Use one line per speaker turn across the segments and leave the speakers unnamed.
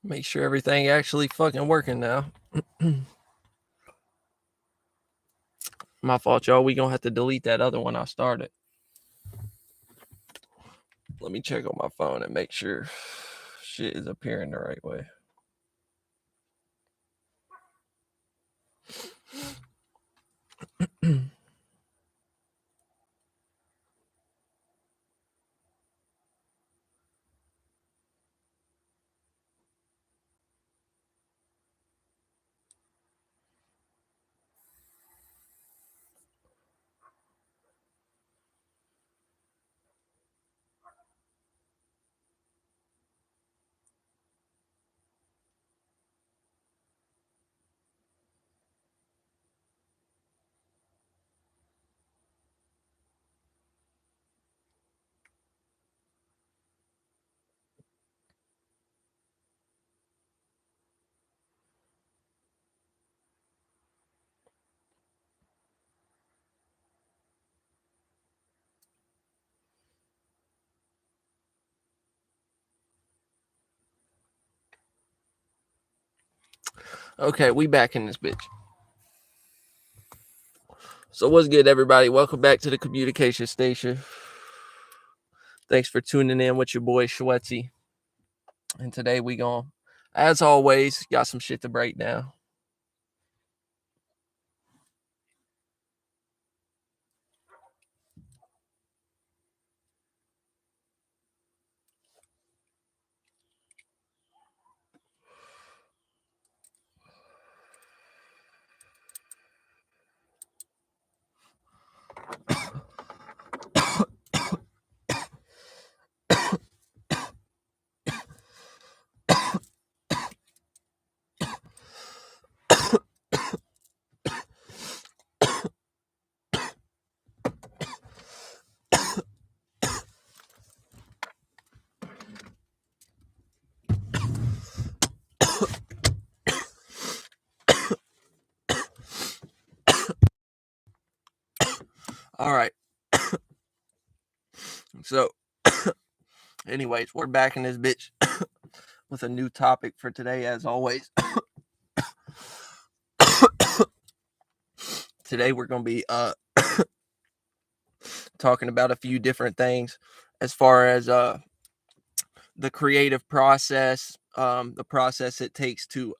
Make sure everything actually fucking working now. My fault, y'all. We gonna have to delete that other one I started. Let me check on my phone and make sure shit is appearing the right way. Okay, we back in this bitch. So what's good, everybody? Welcome back to the communication station. Thanks for tuning in with your boy Schwetzel. And today we gonna, as always, got some shit to break down. All right. So, anyways, we're back in this bitch with a new topic for today, as always. Today we're gonna be talking about a few different things as far as the creative process, the process it takes to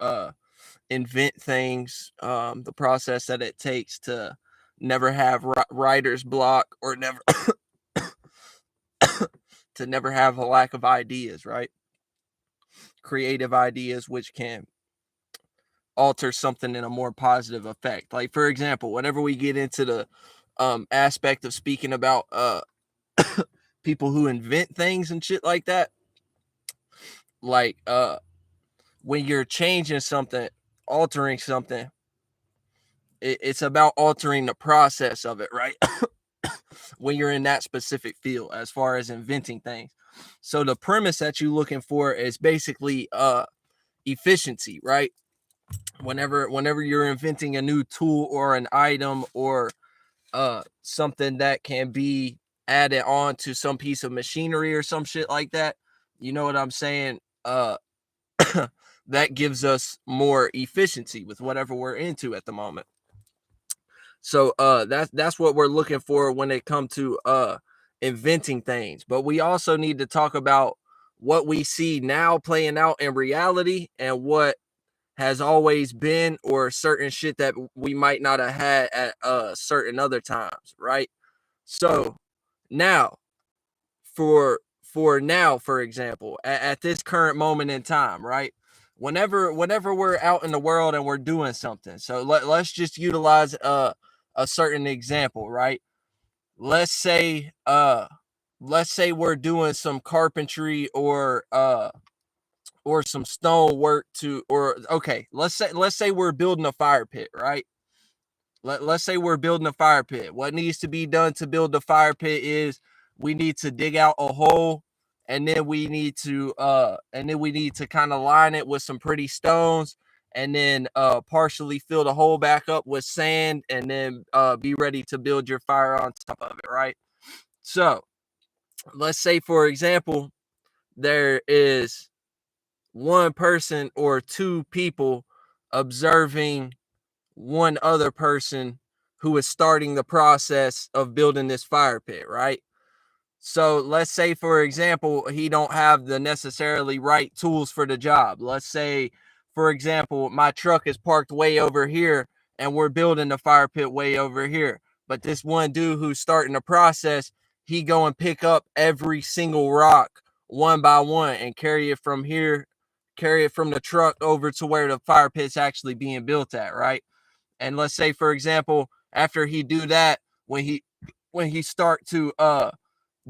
invent things, the process that it takes to never have writer's block or never to never have a lack of ideas, right? Creative ideas which can alter something in a more positive effect. Like, for example, whenever we get into the aspect of speaking about people who invent things and shit like that, like when you're changing something, altering something, it's about altering the process of it, right? When you're in that specific field as far as inventing things. So the premise that you're looking for is basically efficiency, right? Whenever you're inventing a new tool or an item or something that can be added on to some piece of machinery or some shit like that, you know what I'm saying? That gives us more efficiency with whatever we're into at the moment. So that's what we're looking for when it comes to inventing things. But we also need to talk about what we see now playing out in reality and what has always been, or certain shit that we might not have had at certain other times, right? So now, for now, for example, at this current moment in time, right? Whenever we're out in the world and we're doing something, so let's just utilize a certain example, right? Let's say we're doing some carpentry or some stone work to, or okay, let's say we're building a fire pit, right? Let's say we're building a fire pit. What needs to be done to build the fire pit is we need to dig out a hole, and then we need to kind of line it with some pretty stones, and then partially fill the hole back up with sand, and then be ready to build your fire on top of it, right? So let's say, for example, there is one person or two people observing one other person who is starting the process of building this fire pit, right? So let's say, for example, he don't have the necessarily right tools for the job. Let's say, for example, my truck is parked way over here and we're building the fire pit way over here. But this one dude who's starting the process, he go and pick up every single rock one by one and carry it from here, carry it from the truck over to where the fire pit's actually being built at, right? And let's say, for example, after he do that, when he start to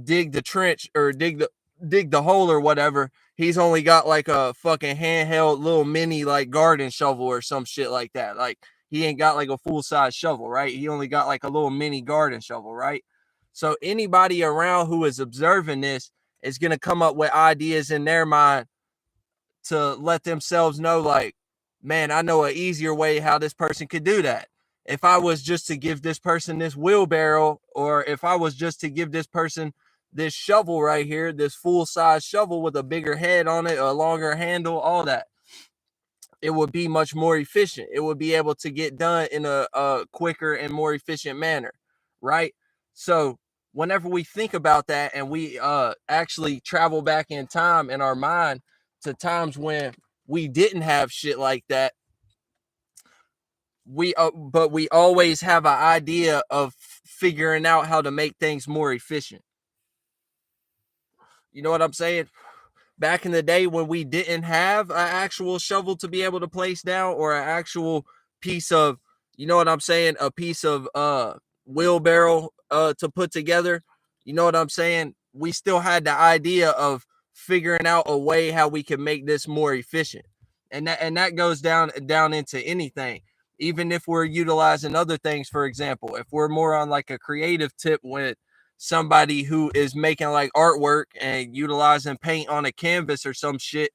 dig the trench or dig the hole or whatever, he's only got like a fucking handheld little mini like garden shovel or some shit like that. Like he ain't got like a full size shovel, right? He only got like a little mini garden shovel, right? So anybody around who is observing this is going to come up with ideas in their mind to let themselves know, like, man, I know an easier way how this person could do that. If I was just to give this person this wheelbarrow, or if I was just to give this person this shovel right here, this full size shovel with a bigger head on it, a longer handle, all that, it would be much more efficient. It would be able to get done in a quicker and more efficient manner, right? So whenever we think about that and we actually travel back in time in our mind to times when we didn't have shit like that, but we always have an idea of figuring out how to make things more efficient. You know what I'm saying? Back in the day when we didn't have an actual shovel to be able to place down, or an actual piece of, you know what I'm saying, a piece of wheelbarrow to put together, you know what I'm saying, we still had the idea of figuring out a way how we can make this more efficient. And that goes down into anything, even if we're utilizing other things. For example, if we're more on like a creative tip with somebody who is making like artwork and utilizing paint on a canvas or some shit,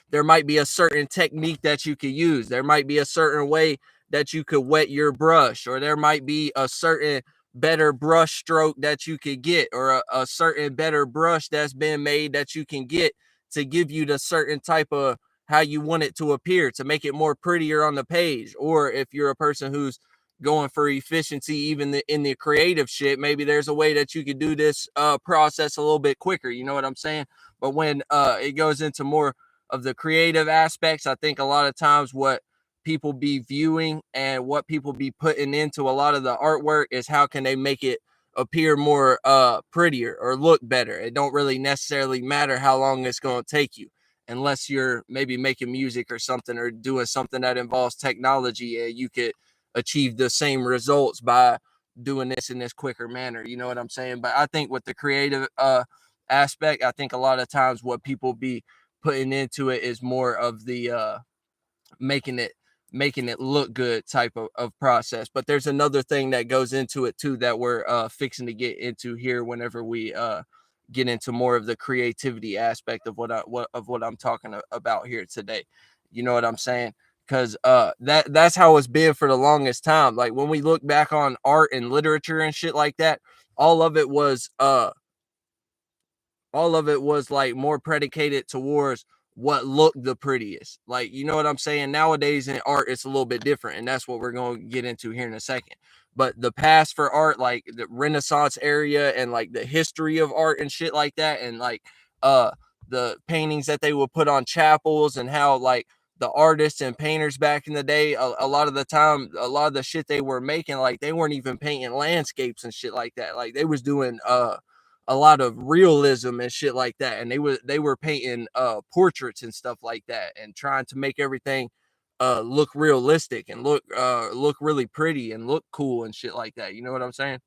there might be a certain technique that you could use. There might be a certain way that you could wet your brush, or there might be a certain better brush stroke that you could get, or a certain better brush that's been made that you can get to give you the certain type of how you want it to appear, to make it more prettier on the page. Or if you're a person who's going for efficiency, even in the creative shit, maybe there's a way that you could do this process a little bit quicker. You know what I'm saying? But when it goes into more of the creative aspects, I think a lot of times what people be viewing and what people be putting into a lot of the artwork is how can they make it appear more prettier or look better. It don't really necessarily matter how long it's going to take you, unless you're maybe making music or something, or doing something that involves technology, and you could achieve the same results by doing this in this quicker manner. You know what I'm saying? But I think with the creative aspect, I think a lot of times what people be putting into it is more of the making it look good type of process. But there's another thing that goes into it too that we're fixing to get into here whenever we get into more of the creativity aspect of what I'm talking about here today. You know what I'm saying? Because that's how it's been for the longest time. Like when we look back on art and literature and shit like that, all of it was like more predicated towards what looked the prettiest. Like, you know what I'm saying? Nowadays in art, it's a little bit different. And that's what we're going to get into here in a second. But the past for art, like the Renaissance area and like the history of art and shit like that, and like the paintings that they would put on chapels, and how like the artists and painters back in the day, a lot of the time, a lot of the shit they were making, like they weren't even painting landscapes and shit like that. Like they was doing a lot of realism and shit like that, and they were painting portraits and stuff like that, and trying to make everything look realistic and look really pretty and look cool and shit like that. You know what I'm saying?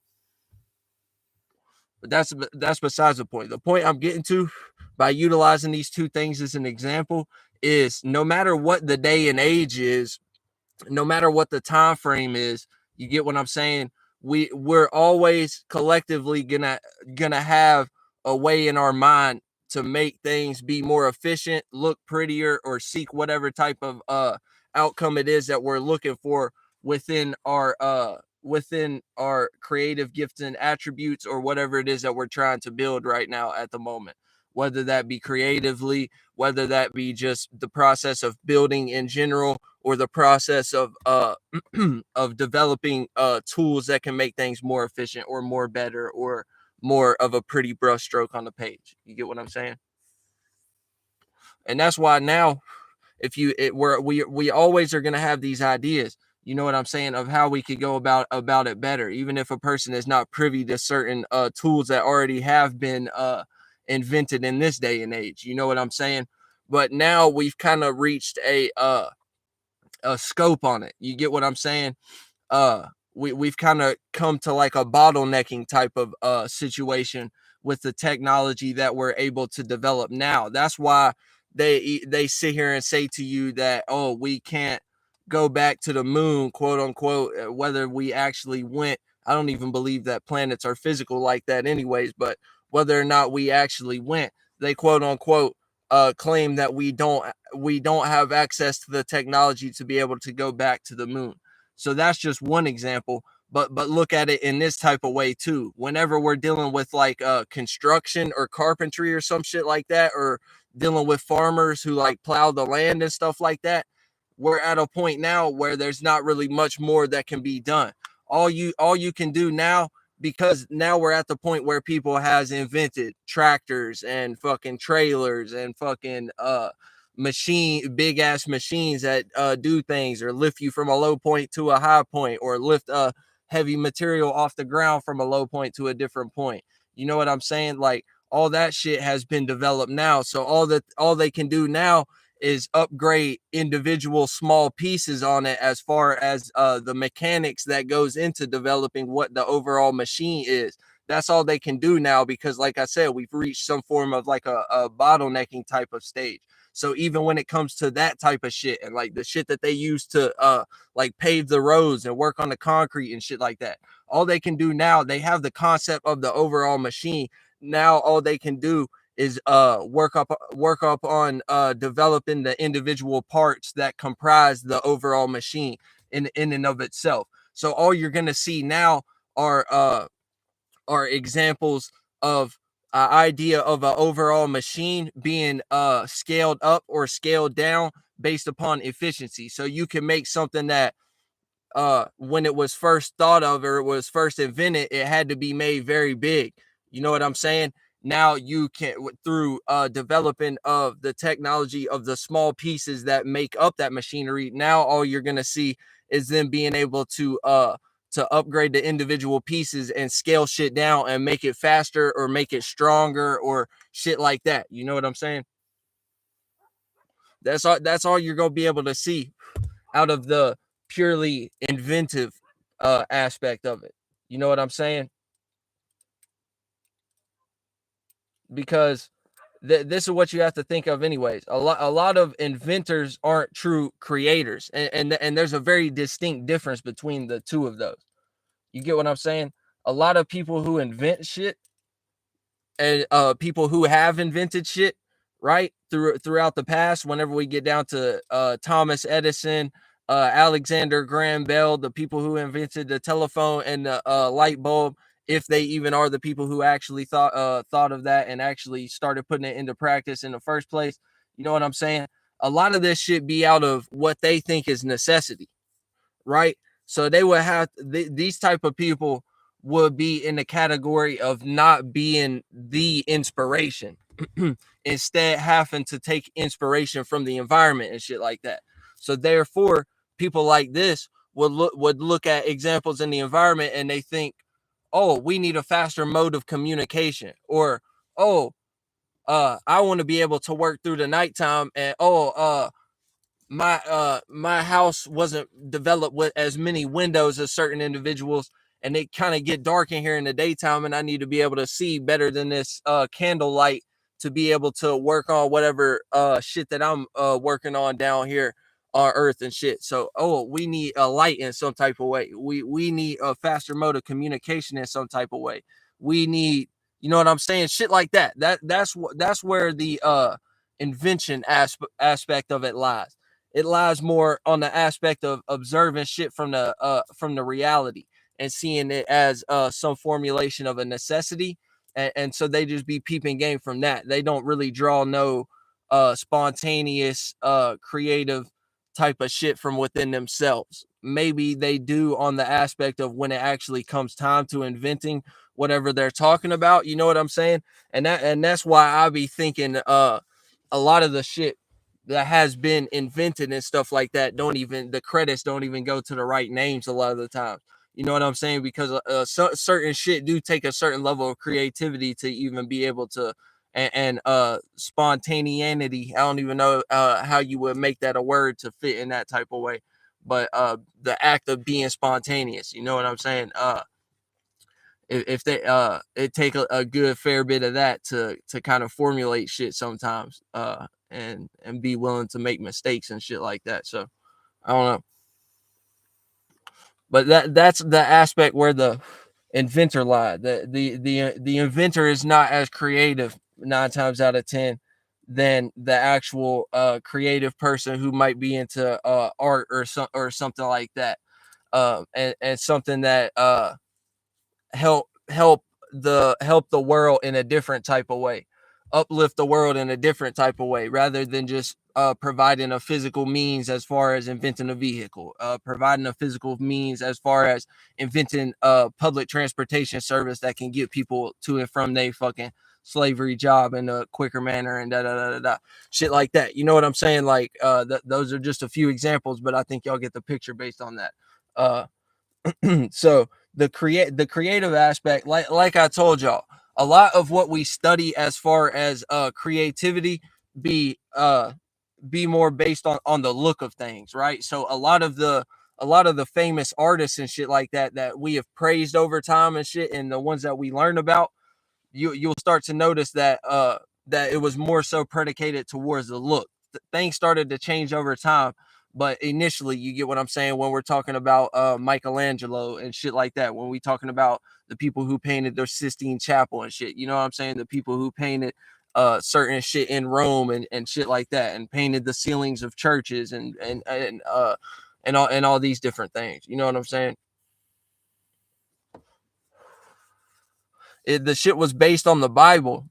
But that's besides the point. The point I'm getting to, by utilizing these two things as an example, is no matter what the day and age is, no matter what the time frame is, you get what I'm saying, we're always collectively gonna have a way in our mind to make things be more efficient, look prettier, or seek whatever type of outcome it is that we're looking for within our creative gifts and attributes, or whatever it is that we're trying to build right now at the moment. whether that be creatively, whether that be just the process of building in general, or the process of of developing tools that can make things more efficient or more better or more of a pretty brushstroke on the page. You get what I'm saying? And that's why now, if you it, we always are going to have these ideas, you know what I'm saying, of how we could go about it better, even if a person is not privy to certain tools that already have been invented in this day and age. You know what I'm saying? But now we've kind of reached a scope on it. You get what I'm saying? We've kind of come to like a bottlenecking type of situation with the technology that we're able to develop now. That's why they sit here and say to you that, oh, we can't go back to the moon, quote unquote, whether we actually went. I don't even believe that planets are physical like that anyways, but whether or not we actually went, they quote unquote claim that we don't have access to the technology to be able to go back to the moon. So that's just one example. But look at it in this type of way too. Whenever we're dealing with like construction or carpentry or some shit like that, or dealing with farmers who like plow the land and stuff like that, we're at a point now where there's not really much more that can be done. All you can do now, because now we're at the point where people has invented tractors and fucking trailers and fucking big ass machines that do things or lift you from a low point to a high point, or lift heavy material off the ground from a low point to a different point. You know what I'm saying? Like, all that shit has been developed now. So all they can do now is upgrade individual small pieces on it, as far as the mechanics that goes into developing what the overall machine is. That's all they can do now, because like I said, we've reached some form of like a bottlenecking type of stage. So even when it comes to that type of shit, and like the shit that they use to like pave the roads and work on the concrete and shit like that, all they can do now, they have the concept of the overall machine. Now all they can do is work up on developing the individual parts that comprise the overall machine in and of itself. So all you're gonna see now are examples of an idea of an overall machine being scaled up or scaled down based upon efficiency. So you can make something that when it was first thought of, or it was first invented, it had to be made very big. You know what I'm saying? Now you can, through developing of the technology of the small pieces that make up that machinery, now all you're gonna see is them being able to upgrade the individual pieces and scale shit down and make it faster or make it stronger or shit like that. You know what I'm saying? That's all you're gonna be able to see out of the purely inventive aspect of it. You know what I'm saying? Because this is what you have to think of anyways. A lot of inventors aren't true creators, and there's a very distinct difference between the two of those. You get what I'm saying? A lot of people who invent shit, and people who have invented shit, right, throughout the past, whenever we get down to Thomas Edison, Alexander Graham Bell, the people who invented the telephone and the light bulb, if they even are the people who actually thought of that and actually started putting it into practice in the first place. You know what I'm saying? A lot of this shit be out of what they think is necessity, right? So they would have these type of people would be in the category of not being the inspiration, instead having to take inspiration from the environment and shit like that. So therefore, people like this would look at examples in the environment and they think, oh, we need a faster mode of communication, or oh, I want to be able to work through the nighttime, and my house wasn't developed with as many windows as certain individuals, and they kind of get dark in here in the daytime, and I need to be able to see better than this candlelight to be able to work on whatever shit that I'm working on down here on earth and shit. So we need a light in some type of way. We need a faster mode of communication in some type of way. We need, you know what I'm saying, shit like that. That's where the invention aspect of it lies. It lies more on the aspect of observing shit from the reality and seeing it as some formulation of a necessity, and so they just be peeping game from that. They don't really draw no spontaneous creative type of shit from within themselves. Maybe they do on the aspect of when it actually comes time to inventing whatever they're talking about. You know what I'm saying? And that's why I be thinking a lot of the shit that has been invented and stuff like that don't even, the credits don't even go to the right names a lot of the time. You know what I'm saying? Because certain shit do take a certain level of creativity to even be able to, and spontaneity. I don't even know how you would make that a word to fit in that type of way, but the act of being spontaneous. You know what I'm saying? If they it take a good fair bit of that to kind of formulate shit sometimes, and be willing to make mistakes and shit like that. So I don't know, but that's the aspect where the inventor lied. The inventor is not as creative 9 times out of 10 than the actual creative person who might be into art or something like that, and something that help the world in a different type of way, uplift the world in a different type of way, rather than just providing a physical means as far as inventing a vehicle, providing a physical means as far as inventing a public transportation service that can get people to and from their fucking slavery job in a quicker manner, and da da da da da, shit like that. You know what I'm saying? Like those are just a few examples, but I think y'all get the picture based on that. uh so the creative aspect, like I told y'all, a lot of what we study as far as creativity be be more based on the look of things, right? So a lot of the famous artists and shit like that we have praised over time and shit, and the ones that we learn about, you'll start to notice that it was more so predicated towards the look. Things started to change over time, but initially, you get what I'm saying, when we're talking about Michelangelo and shit like that, when we talking about the people who painted the Sistine Chapel and shit. You know what I'm saying? The people who painted certain shit in Rome and shit like that, and painted the ceilings of churches and all these different things. You know what I'm saying? The shit was based on the Bible.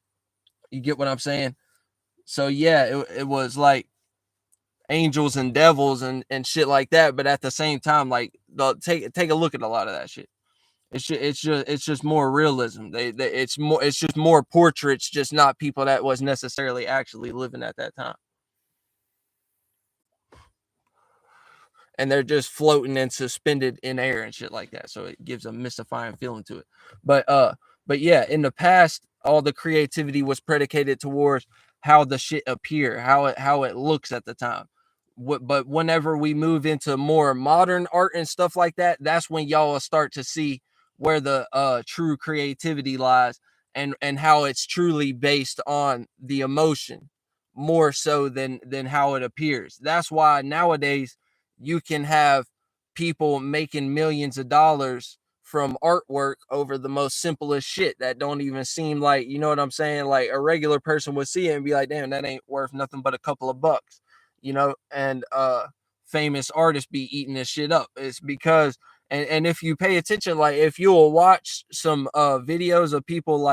You get what I'm saying? So yeah, it was like angels and devils and shit like that. But at the same time, like take a look at a lot of that shit. It's just more realism. It's just more portraits, just not people that was necessarily actually living at that time. And they're just floating and suspended in air and shit like that. So it gives a mystifying feeling to it. But but yeah, in the past, all the creativity was predicated towards how the shit appear, how it looks at the time. But whenever we move into more modern art and stuff like that, that's when y'all will start to see where the true creativity lies, and how it's truly based on the emotion more so than how it appears. That's why nowadays you can have people making millions of dollars from artwork over the most simplest shit that don't even seem like, you know what I'm saying? Like a regular person would see it and be like, damn, that ain't worth nothing but a couple of bucks, and famous artists be eating this shit up. It's because, and if you pay attention, like if you'll watch some videos of people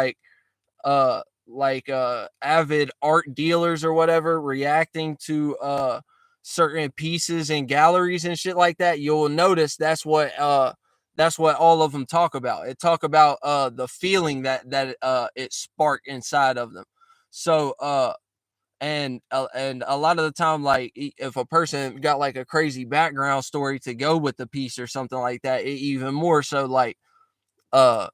avid art dealers or whatever reacting to certain pieces in galleries and shit like that, you'll notice that's what all of them talk about. It talk about the feeling that it sparked inside of them. So and a lot of the time, like if a person got like a crazy background story to go with the piece or something like that, it even more so like uh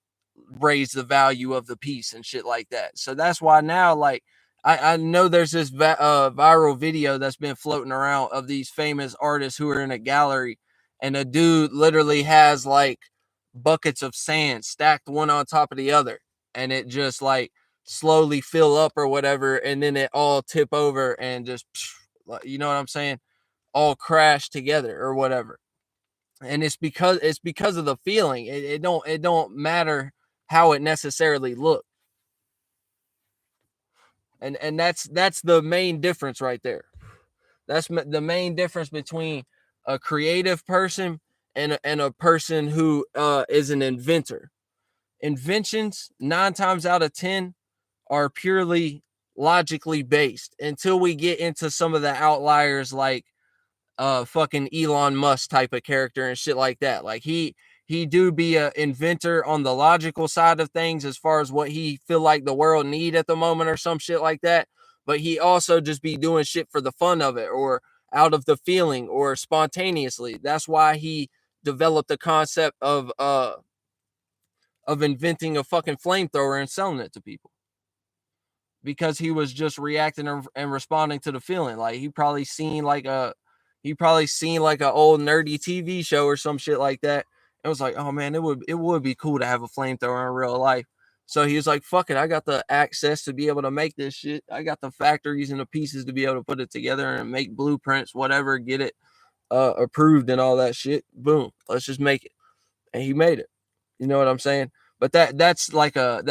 raise the value of the piece and shit like that. So that's why now, like, I know there's this viral video that's been floating around of these famous artists who are in a gallery, and a dude literally has like buckets of sand stacked one on top of the other, and it just like slowly fill up or whatever, and then it all tip over and just, you know what I'm saying, all crash together or whatever. And it's because of the feeling. It don't matter how it necessarily looks. And that's the main difference right there. That's the main difference between a creative person and a person who is an inventor. Inventions 9 times out of 10 are purely logically based until we get into some of the outliers like fucking Elon Musk type of character and shit like that. Like he do be a inventor on the logical side of things as far as what he feel like the world need at the moment or some shit like that. But he also just be doing shit for the fun of it or out of the feeling or spontaneously. That's why he developed the concept of inventing a fucking flamethrower and selling it to people because he was just reacting and responding to the feeling. Like he probably seen like an old nerdy TV show or some shit like that. It was like, oh man, it would be cool to have a flamethrower in real life. So he was like, fuck it, I got the access to be able to make this shit. I got the factories and the pieces to be able to put it together and make blueprints, whatever, get it approved and all that shit. Boom, let's just make it. And he made it. You know what I'm saying? But uh that's like a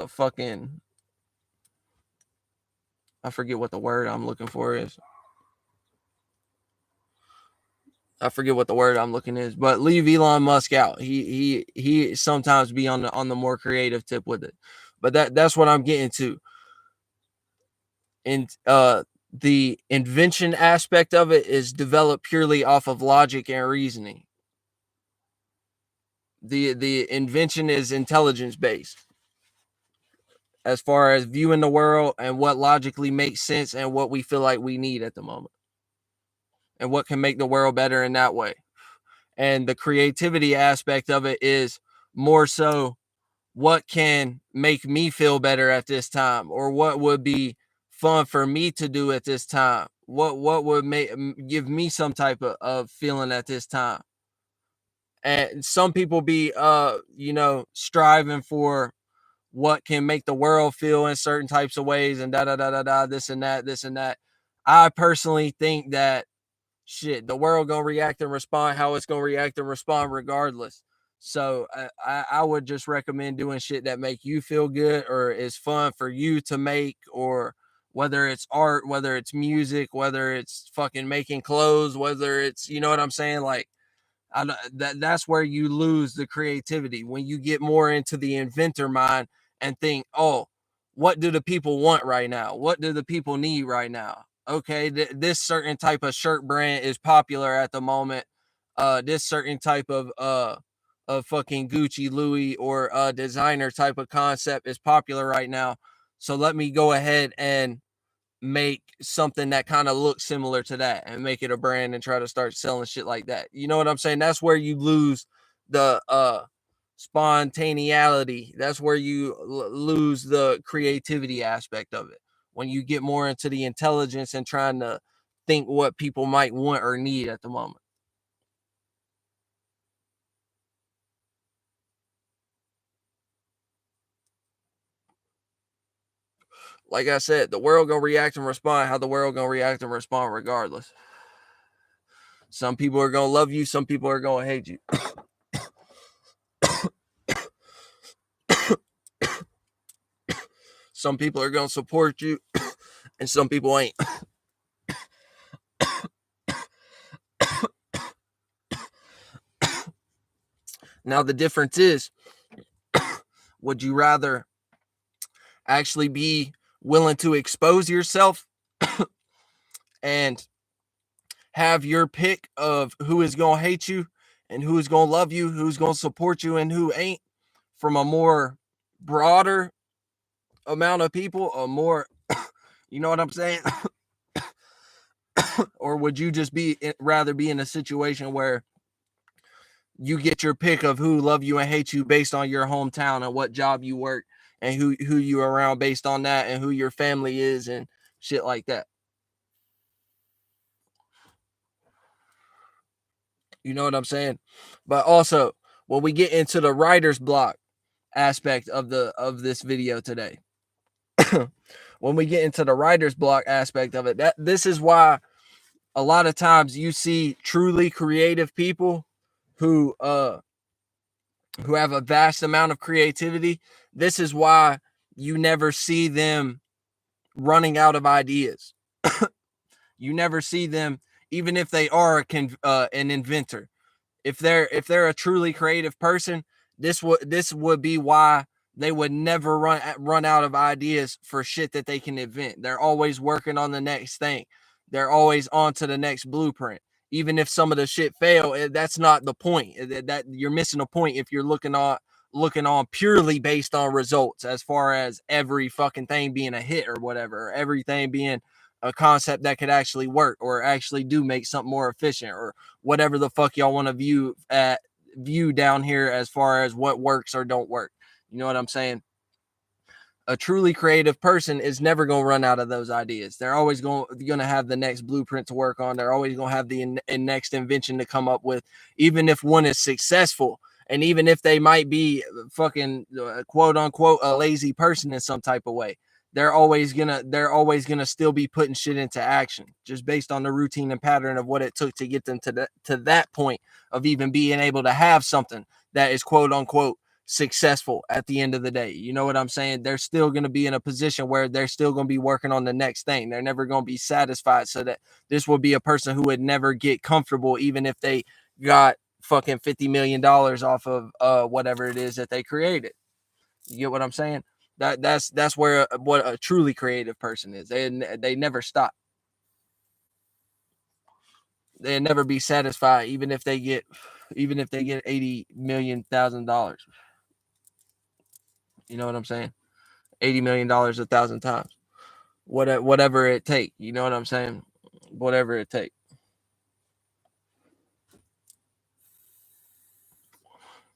fucking, I forget what the word I'm looking for is. I forget what the word I'm looking is, but leave Elon Musk out. He sometimes be on the more creative tip with it. But that's what I'm getting to. And the invention aspect of it is developed purely off of logic and reasoning. The invention is intelligence based as far as viewing the world and what logically makes sense and what we feel like we need at the moment and what can make the world better in that way. And the creativity aspect of it is more so what can make me feel better at this time or what would be fun for me to do at this time, what would give me some type of feeling at this time. And some people be striving for what can make the world feel in certain types of ways and da da da da da, this and that. I personally think that shit, the world gonna react and respond how it's gonna react and respond regardless. So I would just recommend doing shit that make you feel good or is fun for you to make, or whether it's art, whether it's music, whether it's fucking making clothes, whether it's, you know what I'm saying, like that's where you lose the creativity when you get more into the inventor mind and think, oh, what do the people want right now? What do the people need right now? Okay, this certain type of shirt brand is popular at the moment. This certain type of fucking Gucci, Louis, or designer type of concept is popular right now. So let me go ahead and make something that kind of looks similar to that and make it a brand and try to start selling shit like that. You know what I'm saying? That's where you lose the spontaneity. That's where you lose the creativity aspect of it. When you get more into the intelligence and trying to think what people might want or need at the moment. Like I said, the world gonna react and respond how the world gonna react and respond regardless. Some people are gonna love you, some people are gonna hate you. Some people are gonna support you, and some people ain't. Now the difference is, would you rather actually be willing to expose yourself and have your pick of who is going to hate you and who is going to love you, who's going to support you and who ain't, from a more broader amount of people, a more, you know what I'm saying? Or would you just rather be in a situation where you get your pick of who love you and hate you based on your hometown and what job you work and who you around based on that and who your family is and shit like that? You know what I'm saying? But also, when we get into the writer's block aspect of this video today, when we get into the writer's block aspect of it, that this is why a lot of times you see truly creative people who have a vast amount of creativity. This is why you never see them running out of ideas. You never see them, even if they are an inventor. if they're a truly creative person, this would be why they would never run out of ideas for shit that they can invent. They're always working on the next thing. They're always on to the next blueprint. Even if some of the shit fail, that's not the point. That you're missing a point if you're looking on purely based on results, as far as every fucking thing being a hit or whatever, or everything being a concept that could actually work or actually do make something more efficient, or whatever the fuck y'all want to view down here as far as what works or don't work. You know what I'm saying? A truly creative person is never going to run out of those ideas. They're always going to have the next blueprint to work on. They're always going to have the next invention to come up with, even if one is successful. And even if they might be fucking quote unquote a lazy person in some type of way, they're always gonna still be putting shit into action, just based on the routine and pattern of what it took to get them to that point of even being able to have something that is quote unquote successful at the end of the day. You know what I'm saying? They're still going to be in a position where they're still going to be working on the next thing. They're never going to be satisfied. So that this will be a person who would never get comfortable, even if they got fucking $50 million off of whatever it is that they created. You get what I'm saying? That's where what a truly creative person is. They never stop. They'll never be satisfied, even if they get $80,000,000. You know what I'm saying? $80 million 1,000 times. Whatever it take. You know what I'm saying? Whatever it take.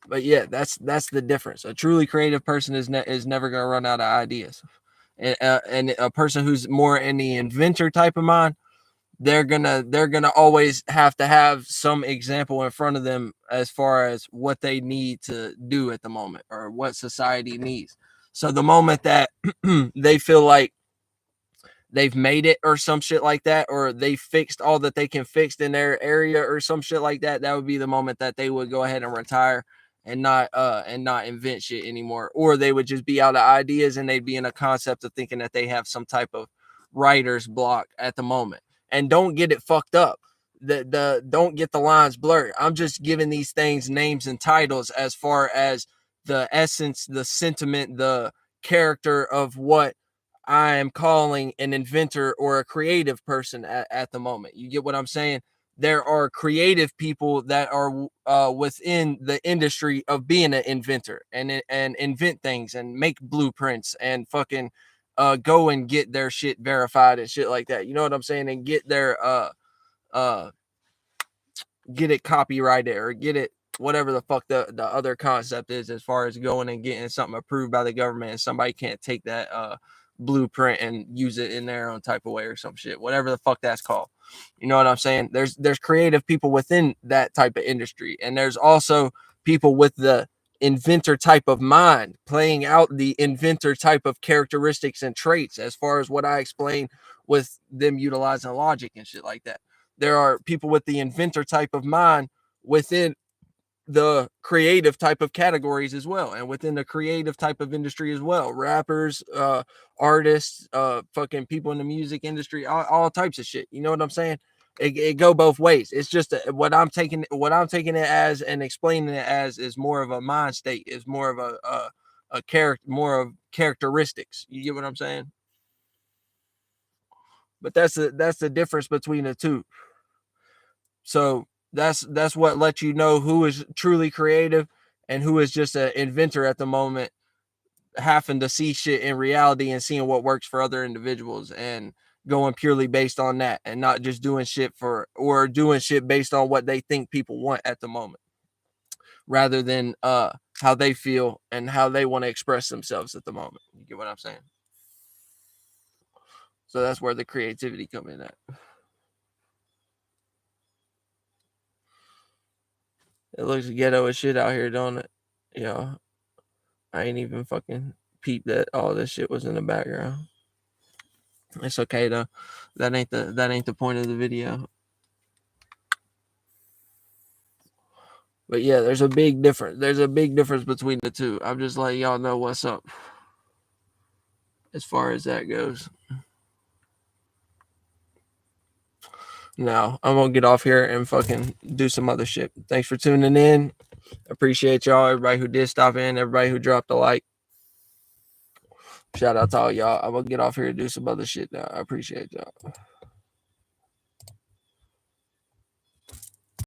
But yeah, that's the difference. A truly creative person is never going to run out of ideas, and a person who's more in the inventor type of mind, they're gonna always have to have some example in front of them as far as what they need to do at the moment or what society needs. So the moment that they feel like they've made it or some shit like that, or they fixed all that they can fix in their area or some shit like that, that would be the moment that they would go ahead and retire and not invent shit anymore. Or they would just be out of ideas and they'd be in a concept of thinking that they have some type of writer's block at the moment. And don't get it fucked up. The don't get the lines blurred. I'm just giving these things names and titles as far as the essence, the sentiment, the character of what I am calling an inventor or a creative person at the moment. You get what I'm saying? There are creative people that are within the industry of being an inventor and invent things and make blueprints and fucking go and get their shit verified and shit like that. You know what I'm saying? And get their uh get it copyrighted or get it whatever the fuck the other concept is, as far as going and getting something approved by the government and somebody can't take that blueprint and use it in their own type of way or some shit, whatever the fuck that's called. You know what I'm saying? There's creative people within that type of industry, and there's also people with the inventor type of mind playing out the inventor type of characteristics and traits, as far as what I explained with them utilizing logic and shit like that. There are people with the inventor type of mind within the creative type of categories as well, and within the creative type of industry as well. Rappers, artists, fucking people in the music industry, all types of shit. You know what I'm saying? It go both ways. It's just what I'm taking it as and explaining it as is more of a mind state, is more of a character, more of characteristics. You get what I'm saying? But that's the difference between the two. So that's what lets you know who is truly creative and who is just an inventor at the moment, having to see shit in reality and seeing what works for other individuals and going purely based on that, and not just doing shit based on what they think people want at the moment, rather than how they feel and how they want to express themselves at the moment. You get what I'm saying? So that's where the creativity come in at. It looks ghetto as shit out here, don't it? Yeah. I ain't even fucking peeped that all this shit was in the background. It's okay though. That ain't the point of the video. But yeah, there's a big difference. There's a big difference between the two. I'm just letting y'all know what's up as far as that goes. now. I'm gonna get off here and fucking do some other shit. Thanks for tuning in. Appreciate y'all, everybody who did stop in, everybody who dropped a like. Shout out to all y'all. I'm gonna get off here and do some other shit now. I appreciate y'all.